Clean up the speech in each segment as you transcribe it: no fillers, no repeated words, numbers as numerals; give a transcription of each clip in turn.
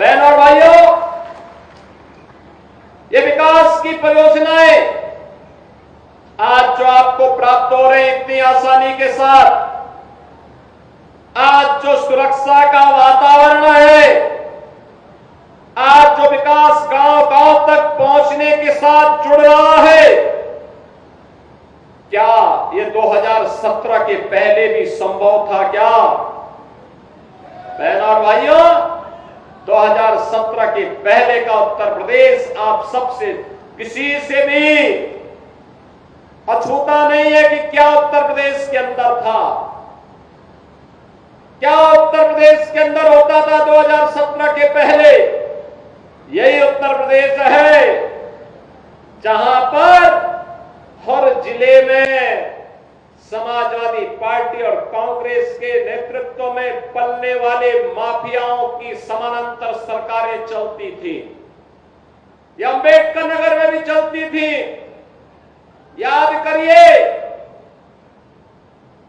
बहनों और भाइयों, ये विकास की परियोजनाएं आज जो आपको प्राप्त हो रही इतनी आसानी के साथ, आज जो सुरक्षा का वातावरण है, आज जो विकास गांव गांव तक पहुंचने के साथ जुड़ रहा है, क्या ये 2017 के पहले भी संभव था क्या? बहनों और भाइयों, 2017 के पहले का उत्तर प्रदेश आप सबसे किसी से भी अछूता नहीं है कि क्या उत्तर प्रदेश के अंदर था, क्या उत्तर प्रदेश के अंदर होता था 2017 के पहले। यही उत्तर प्रदेश है जहां पर हर जिले में समाजवादी पार्टी और कांग्रेस के नेतृत्व में पलने वाले माफियाओं की समानांतर सरकारें चलती थी। ये अंबेडकर नगर में भी चलती थी। याद करिए,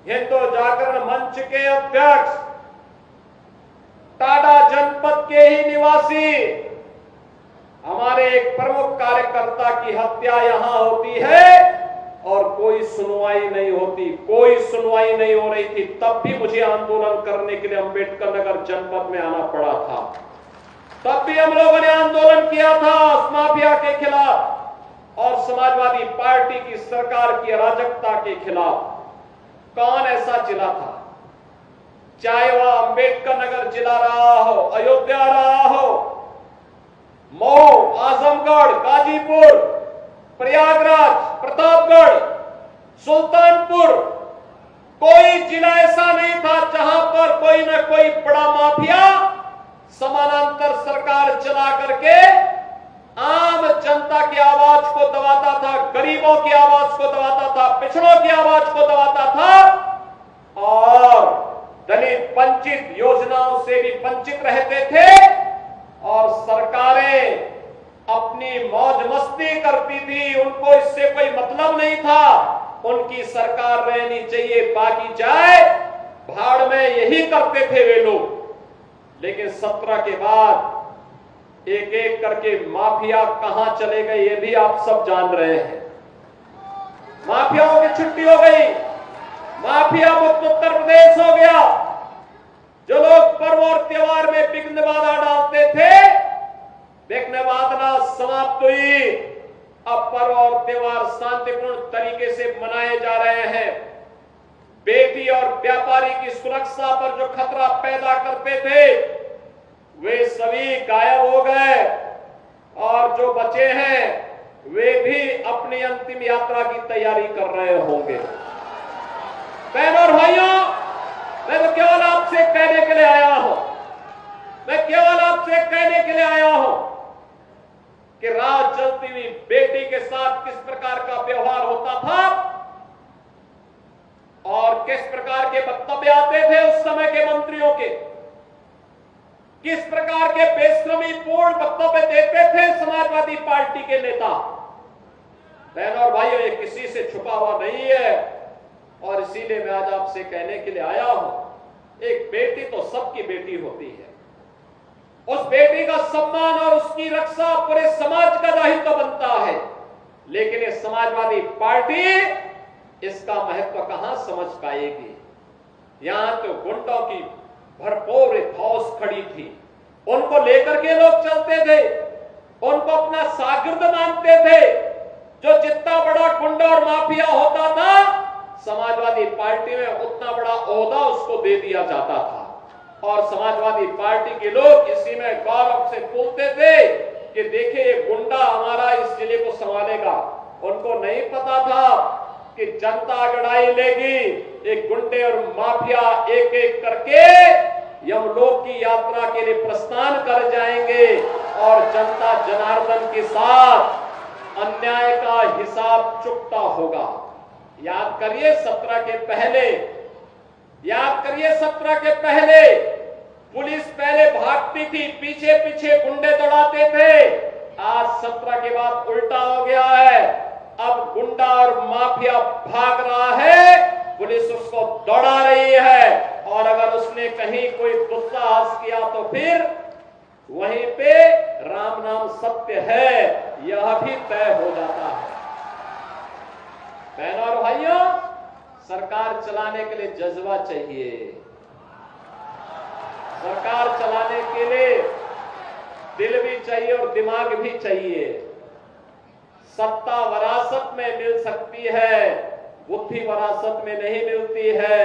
हिंदू जागरण मंच के अध्यक्ष, टाडा जनपद के ही निवासी, हमारे एक प्रमुख कार्यकर्ता की हत्या यहां होती है और कोई सुनवाई नहीं होती, कोई सुनवाई नहीं हो रही थी। तब भी मुझे आंदोलन करने के लिए अंबेडकर नगर जनपद में आना पड़ा था। तब भी हम लोगों ने आंदोलन किया था उस माफिया के खिलाफ और समाजवादी पार्टी की सरकार की अराजकता के खिलाफ। कौन ऐसा जिला था, चाहे वह अंबेडकर नगर जिला रहा हो, अयोध्या रहा हो, मऊ, आजमगढ़, गाजीपुर, प्रयागराज, प्रतापगढ़, सुल्तानपुर, कोई जिला ऐसा नहीं था जहां पर कोई ना कोई बड़ा माफिया समानांतर सरकार चला करके आम जनता की आवाज को दबाता था, गरीबों की आवाज को दबाता था, पिछड़ों की आवाज को दबाता था और दलित वंचित योजनाओं से भी वंचित रहते थे और सरकारें अपनी मौज मस्ती करती थी। उनको इससे कोई मतलब नहीं था, उनकी सरकार रहनी चाहिए, बाकी जाए भाड़ में, यही करते थे वे लोग। लेकिन 17 के बाद एक एक करके माफिया कहां चले गए ये भी आप सब जान रहे हैं। माफियाओं की छुट्टी हो गई, माफिया मुक्त उत्तर प्रदेश हो गया। जो लोग पर्व और त्योहार में विघ्न बाधा डालते थे, विघ्न बाधा समाप्त हुई। अब पर्व और त्योहार शांतिपूर्ण तरीके से मनाए जा रहे हैं। बेटी और व्यापारी की सुरक्षा पर जो खतरा पैदा करते थे वे सभी गायब हो गए और जो बचे हैं वे भी अपनी अंतिम यात्रा की तैयारी कर रहे होंगे। बहनों और भाइयों, मैं तो केवल आपसे कहने के लिए आया हूं, मैं केवल आपसे कहने के लिए आया हूं कि रात चलती हुई बेटी के साथ किस प्रकार का व्यवहार होता था और किस प्रकार के वक्तव्य आते थे उस समय के मंत्रियों के, किस प्रकार के बेशर्मी पूर्ण वक्तव्य देते थे समाजवादी पार्टी के नेता। बहनों और भाइयों, ये किसी से छुपा हुआ नहीं है और इसीलिए मैं आज आपसे कहने के लिए आया हूं, एक बेटी तो सबकी बेटी होती है। उस बेटी का सम्मान और उसकी रक्षा पूरे समाज का दायित्व बनता है। लेकिन ये समाजवादी पार्टी इसका महत्व कहां समझ पाएगी। यहां तो गुंडों की भरपूर फौज खड़ी थी, उनको लेकर के लोग चलते थे, उनको अपना शागिर्द मानते थे। जो जितना बड़ा गुंडा और माफिया होता था, समाजवादी पार्टी में उतना बड़ा ओहदा उसको दे दिया जाता था और समाजवादी पार्टी के लोग इसी में गौरव से बोलते थे कि देखिए ये गुंडा हमारा इस जिले को संभालेगा। उनको नहीं पता था कि जनता लड़ाई लेगी, एक गुंडे और माफिया एक एक करके यमलोक की यात्रा के लिए प्रस्थान कर जाएंगे और जनता जनार्दन के साथ अन्याय का हिसाब चुकता होगा। याद करिए 17 के पहले, याद करिए 17 के पहले पुलिस पहले भागती थी, पीछे पीछे गुंडे दौड़ाते थे। आज 17 के बाद उल्टा हो गया है, अब गुंडा और माफिया भाग रहा है, पुलिस उसको दौड़ा रही है और अगर उसने कहीं कोई दुस्साहस किया तो फिर वहीं पे राम नाम सत्य है, यह भी तय हो जाता है। बहनों और भाइयों, सरकार चलाने के लिए जज्बा चाहिए, सरकार चलाने के लिए दिल भी चाहिए और दिमाग भी चाहिए। सत्ता वरासत में मिल सकती है, बुद्धि वरासत में नहीं मिलती है।